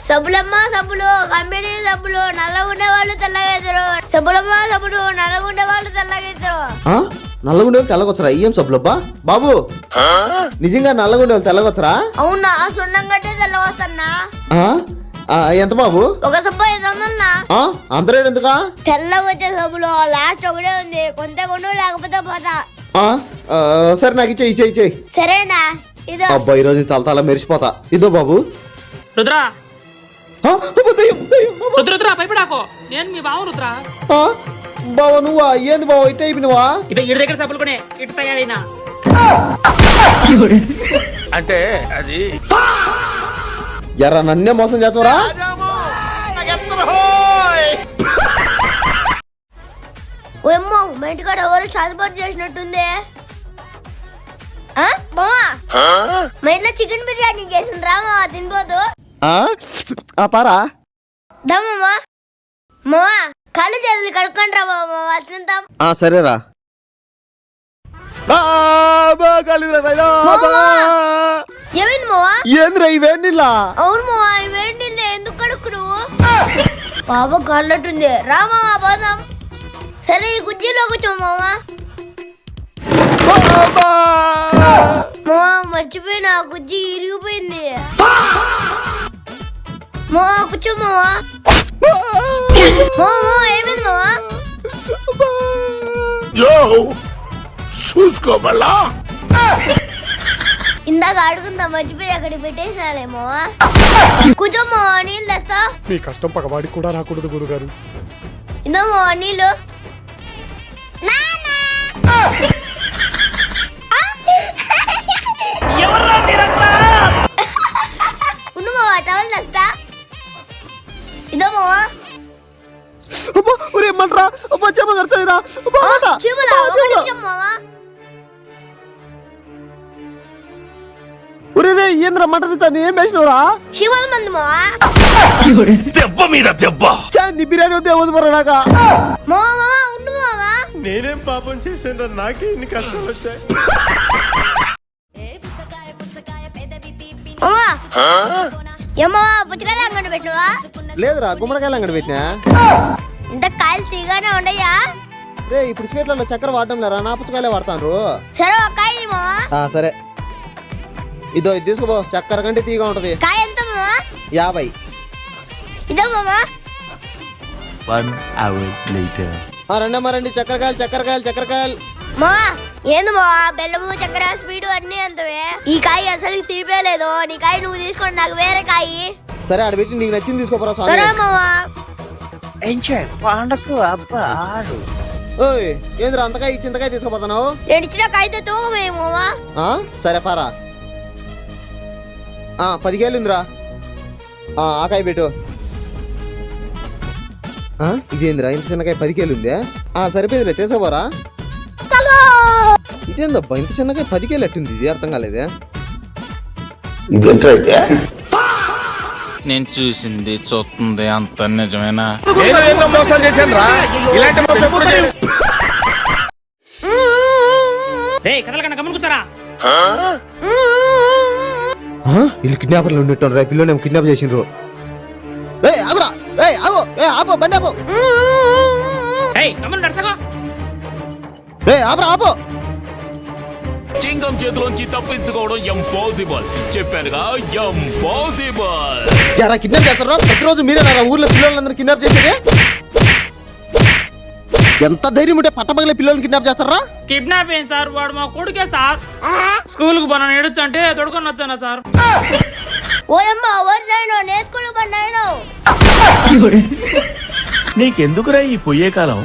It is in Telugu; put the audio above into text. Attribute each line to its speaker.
Speaker 1: సబ్బులమ్మ సబ్బులు, కంపెనీ సబ్బులు, నల్లగుండే వాళ్ళు తెల్లగైతారు. సబ్బులమ్మ సబ్బులు, నల్లగుండే వాళ్ళు తెల్లగైతారు.
Speaker 2: నల్లగుండే వాళ్ళు తెల్లగొచ్చరా? ఏం సబ్బులబ్బా బాబు, నిజంగా నల్లగుండే వాళ్ళు తెల్లగొచ్చరా?
Speaker 1: అవునా, సున్నం కట్టే తెల్లగొస్తన్నా.
Speaker 2: ఎంత బాబు?
Speaker 1: ఒక సబ్బు 500.
Speaker 2: అంత రేటు ఎందుకా?
Speaker 1: తెల్లగొచ్చే సబ్బులు లాస్ట్ ఒకటే ఉంది, కొంత కొను లేకపోతే పోతా.
Speaker 2: సరే నాకు ఇచ్చేయి.
Speaker 1: సరేనా? ఇదో.
Speaker 2: అబ్బా ఈరోజు తల మెరిసిపోతా. ఇదో బాబు.
Speaker 3: రుద్రా రుద్రా భయపడాకో, నేను మీ బావ రుద్రా.
Speaker 2: బావా నువ్వా? ఏంది బావా ఇట్ అయిపోయినవా?
Speaker 3: ఇటు ఇడి దగ్గర సబ్బులు కొనే ఇటు తయారైనా
Speaker 4: అంటే అది
Speaker 2: ఎర్ర నన్నే మోసం చేస్తావరా?
Speaker 1: ఏమో మా ఇంటికాడ ఎవరు చదువుబాటు చేసినట్టుంది. మామా మా ఇంట్లో చికెన్ బిర్యానీ చేసింది రా మావా, తినిపోదు.
Speaker 2: పారా
Speaker 1: దమ్మమ్మా మావా, కళ్ళు చేతులు కడుక్కొని రా మావా, తింటాం.
Speaker 2: సరేరా.
Speaker 1: ఏమైంది మావా?
Speaker 2: ఏంద్రా ఈ వేడి నీళ్ళ?
Speaker 1: అవును మావా, ఈ వేడి నీళ్ళు ఎందుకు కడుక్కు నువ్వు? బాబా కళ్ళట్టుంది, రా మావా పోదాం. సరే ఈ కుర్చీలో కూర్చో మావా. మావా మర్చిపోయినా, కుర్చీ ఇరిగిపోయింది. మావా కూర్చో మావా. మావా ఏమైంది మావా?
Speaker 4: చూసుకోమల్లా
Speaker 1: ఇందాక అడుగుందా మర్చిపోయి అక్కడికి పెట్టేసినాలే మావా. కూర్చో మావా, నీళ్ళు తెస్తా.
Speaker 5: మీ కష్టం పగవాడికి కూడా రాకూడదు గురుగారు.
Speaker 1: ఇదో మావా నీళ్ళు. ఉండు మావా, టవల్ తెస్తా. ఇదో మావా.
Speaker 2: ఏమంటారా?
Speaker 1: చీమలా? ఒక నిమిషం మావా.
Speaker 2: ఏంద్రా మంట తెచ్చాను, ఏం వేసినవరా?
Speaker 1: శివల మంది మావా.
Speaker 4: దెబ్బ మీద దెబ్బ.
Speaker 2: నీ బిర్యానీ వద్దే వద్దు పరాక.
Speaker 1: మావా ఉండు మావా.
Speaker 5: నేనేం పాపం చేశాను, నాకే ఇన్ని కష్టాలు వచ్చాయి.
Speaker 1: ఏమో పుచ్చకాయలు అంగడి పెట్టినవా?
Speaker 2: లేదురా, గుమ్మడికాయలు అంగడి పెట్టినా.
Speaker 1: ఇంత కాయలు తీగానే ఉండయా?
Speaker 2: రే ఇప్పుడు స్వీట్లలో చక్కెర వాడటం లేరా, నా పుచ్చకాయలే వాడతాను.
Speaker 1: సరే ఒక కాయ మావా.
Speaker 2: సరే ఇదో ఇది తీసుకోబో, చక్కెర కంటే తీగా ఉంటది.
Speaker 1: కాయ ఎంత మావా?
Speaker 2: 50.
Speaker 1: ఇదో మామా.
Speaker 4: 1 hour later.
Speaker 2: రండి చక్కెరకాయలు.
Speaker 1: మావా ఏంది మావా, బెల్లము చక్కెర స్వీటు అన్ని అంతవే. ఈ కాయ అసలు తీపేలేదు. నీ కాయ నువ్వు తీసుకోండి, నాకు వేరే కాయ.
Speaker 2: సరే ఆడ పెట్టి నీకు నచ్చింది తీసుకోపోరా.
Speaker 1: సరే మావా.
Speaker 2: ఓయ్ ఏంద్రా అంతకాయ చింతకాయ తీసుకోపోతున్నావు?
Speaker 1: నేను ఇచ్చిన కాయతో తూమే మావా.
Speaker 2: సరే పారా. 10 కేలు ఉందిరా, ఆకాయ పెట్టు. ఇదేంద్రా ఇంత చిన్నకాయ 10 కేలు ఉంది? సరిపోయిందిలే, తీసుకోపోరా. ఇదేందబ్బా ఇంత చిన్నకాయ 10 కేలు ఎట్టుంది? ఇది అర్థం కాలేదే.
Speaker 6: నేను చూసింది చూస్తుంది అంత నిజమేనా?
Speaker 4: మోసం చేశాను రా, ఇలాంటి మోసం ఎప్పుడు చేయలేదు.
Speaker 3: కథల కన్నా గమని కూర్చారా?
Speaker 2: వీళ్ళు కిడ్నాపర్లు ఉన్నట్టు రా, పిల్లలు కిడ్నాప్ చేసిండ్రు. బండి ఆపో. ఆపో.
Speaker 6: చింగం చేతిలోంచి తప్పించుకోవడం ఇంపాసిబుల్. చెప్పానుగా ఇంపాసిబుల్.
Speaker 2: కిడ్నాప్ చేస్తారా? ప్రతిరోజు మీరేనా ఊర్లో పిల్లలందరూ కిడ్నాప్ చేసేది? ఎంత ధైర్యం ఉంటే పట్టపగలే పిల్లల్ని కిడ్నాప్ చేస్తారా?
Speaker 3: కిడ్నాప్ ఏం సార్, వాడు మా కొడుకే సార్. స్కూల్ కు పోనా ఏడొచ్చు అంటే తొడుకొని వచ్చానా సార్.
Speaker 4: నీకెందుకురా ఈ పొయ్యే కాలం?